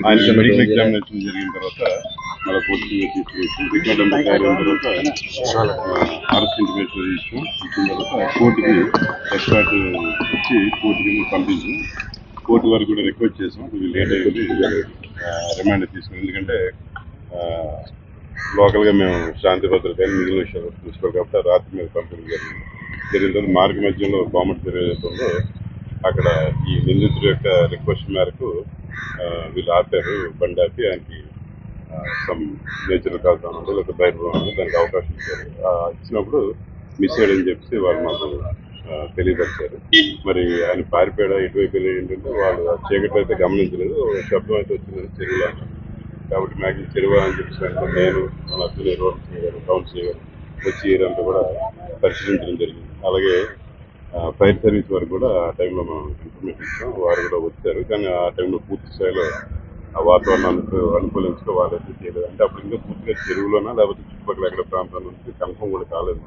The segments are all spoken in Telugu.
ఆయన మెడికల్ ఎగ్జామినేషన్ జరిగిన తర్వాత మళ్ళీ కోర్టుకి తీసుకొచ్చి రికార్డ్ అంతా తయారైన తర్వాత అరెస్ట్ ఇంటిమేషన్ ఇచ్చిన తర్వాత కోర్టుకి ఎక్స్పర్ట్ వచ్చి కోర్టుకి పంపించి కోర్టు వరకు కూడా రిక్వెస్ట్ చేసాం. ఇది లేట్ అయింది, రిమాండ్ తీసుకుని, ఎందుకంటే లోకల్గా మేము శాంతి భద్రత మిగిలిన విషయాలు చూసుకోవాలి కాబట్టి రాత్రి మీద పంపించడం జరిగిన తర్వాత మార్గ మధ్యంలో బాంబు తిరగడంలో అక్కడ ఈ నిందితుడి యొక్క రిక్వెస్ట్ మేరకు వీళ్ళు ఆపారు, బండి ఆపి ఆయనకి సమ్ నేచురల్ కాజ్ ఉంది లేకపోతే బయట దానికి అవకాశం ఇచ్చారు. ఇచ్చినప్పుడు మిస్ అయ్యాడని చెప్పి వాళ్ళు మాకు తెలియపరిచారు. మరి ఆయన పారిపోయాడా ఇటువైపు ఏంటంటే వాళ్ళు చీకటి అయితే గమనించలేదు, శబ్దం అయితే వచ్చిందని చెరువులో కాబట్టి మ్యాక్సిమం చెరువు అని చెప్పి నేను మన అర్జున్ రోడ్ చేయగారు టౌన్ చేయగారు వచ్చి ఏరియాంతా కూడా పరిశీలించడం జరిగింది. అలాగే ఫైర్ సర్వీస్ వారికి కూడా ఆ టైంలో మనం ఇన్ఫర్మేషన్ ఇచ్చాం, వారు కూడా వచ్చారు. కానీ ఆ టైంలో పూర్తి స్థాయిలో ఆ వాతావరణానికి అనుకూలించడం వాళ్ళైతే చేయలేదు. అంటే అప్పుడు ఇంకా పూర్తిగా చెరువులోనా లేకపోతే చుట్టుపక్కల ఎక్కడ ప్రాంతాల నుంచి కన్ఫర్మ్ కూడా కాలేదు.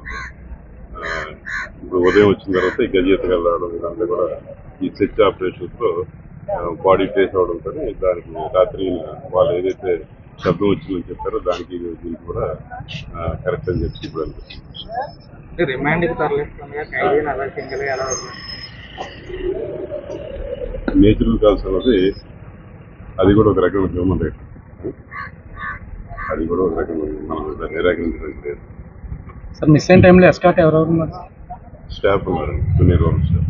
ఇప్పుడు ఉదయం వచ్చిన తర్వాత ఈ గజేతగా రావడం ఇదంతా కూడా ఈ సెర్చ్ ఆపరేషన్స్లో బాడీ ట్రేస్ అవడంతో దానికి రాత్రి వాళ్ళు ఏదైతే శబ్దం వచ్చిందని చెప్పారో దానికి దీనికి కూడా కరెక్ట్ అని చెప్పి ఇప్పుడు నేచురల్ కాల్స్ అన్నది అది కూడా ఒక రకమైన హ్యూమన్ రైట్, అది కూడా ఒక రకమైన మనం నిరాకరించడానికి లేదు. సార్ మిస్ అయిన టైంలో ఎస్కాట్ ఎవరెవరు ఉన్నారు? స్టాఫ్ ఉన్నారు, 20 స్టాఫ్.